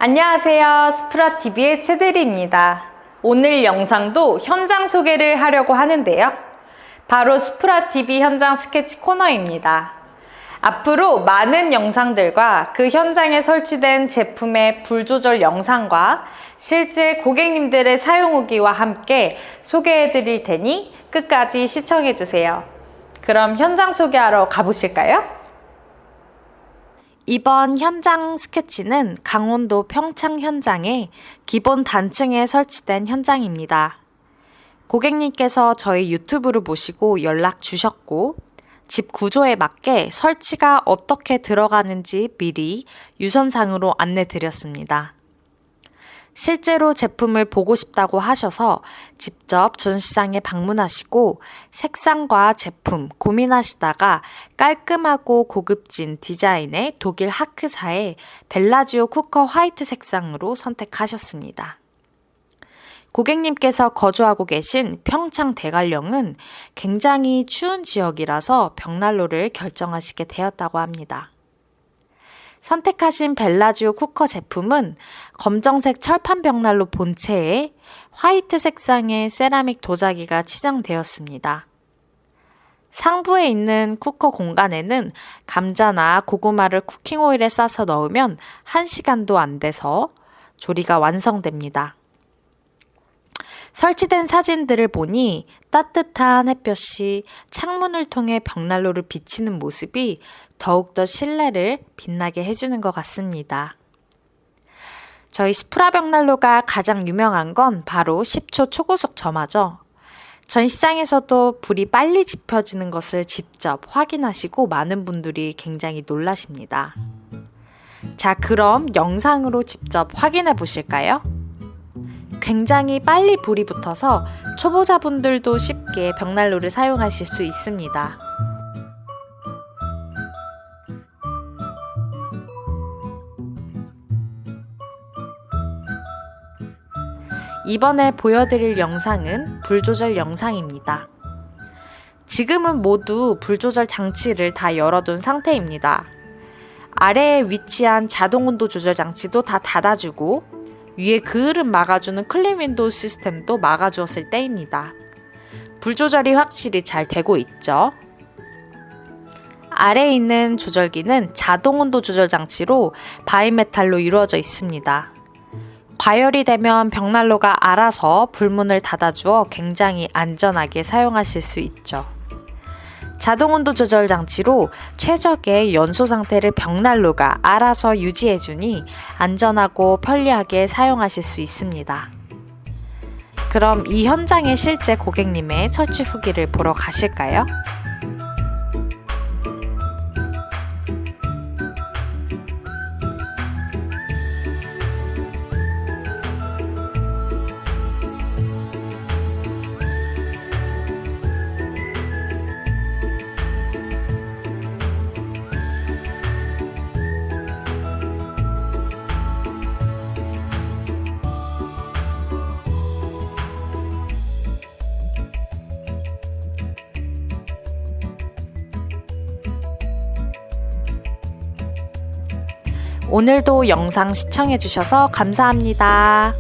안녕하세요. 스프라TV의 최대리입니다. 오늘 영상도 현장 소개를 하려고 하는데요. 바로 스프라TV 현장 스케치 코너입니다. 앞으로 많은 영상들과 그 현장에 설치된 제품의 불 조절 영상과 실제 고객님들의 사용 후기와 함께 소개해 드릴 테니 끝까지 시청해 주세요. 그럼 현장 소개하러 가보실까요? 이번 현장 스케치는 강원도 평창 현장에 기본 단층에 설치된 현장입니다. 고객님께서 저희 유튜브를 보시고 연락 주셨고 집 구조에 맞게 설치가 어떻게 들어가는지 미리 유선상으로 안내 드렸습니다. 실제로 제품을 보고 싶다고 하셔서 직접 전시장에 방문하시고 색상과 제품 고민하시다가 깔끔하고 고급진 디자인의 독일 하크사의 벨라지오 쿠커 화이트 색상으로 선택하셨습니다. 고객님께서 거주하고 계신 평창 대관령은 굉장히 추운 지역이라서 벽난로를 결정하시게 되었다고 합니다. 선택하신 벨라지오 쿠커 제품은 검정색 철판 벽난로 본체에 화이트 색상의 세라믹 도자기가 치장되었습니다. 상부에 있는 쿠커 공간에는 감자나 고구마를 쿠킹오일에 싸서 넣으면 1시간도 안 돼서 조리가 완성됩니다. 설치된 사진들을 보니 따뜻한 햇볕이 창문을 통해 벽난로를 비치는 모습이 더욱더 실내를 빛나게 해주는 것 같습니다. 저희 스프라 벽난로가 가장 유명한 건 바로 10초 초고속 점화죠. 전시장에서도 불이 빨리 지펴지는 것을 직접 확인하시고 많은 분들이 굉장히 놀라십니다. 자, 그럼 영상으로 직접 확인해 보실까요? 굉장히 빨리 불이 붙어서 초보자분들도 쉽게 벽난로를 사용하실 수 있습니다. 이번에 보여드릴 영상은 불 조절 영상입니다. 지금은 모두 불 조절 장치를 다 열어둔 상태입니다. 아래에 위치한 자동 온도 조절 장치도 다 닫아주고 위에 그을음 막아주는 클린 윈도우 시스템도 막아주었을 때입니다. 불 조절이 확실히 잘 되고 있죠. 아래에 있는 조절기는 자동 온도 조절 장치로 바이메탈로 이루어져 있습니다. 과열이 되면 벽난로가 알아서 불문을 닫아주어 굉장히 안전하게 사용하실 수 있죠. 자동 온도 조절 장치로 최적의 연소 상태를 벽난로가 알아서 유지해주니 안전하고 편리하게 사용하실 수 있습니다. 그럼 이 현장의 실제 고객님의 설치 후기를 보러 가실까요? 오늘도 영상 시청해주셔서 감사합니다.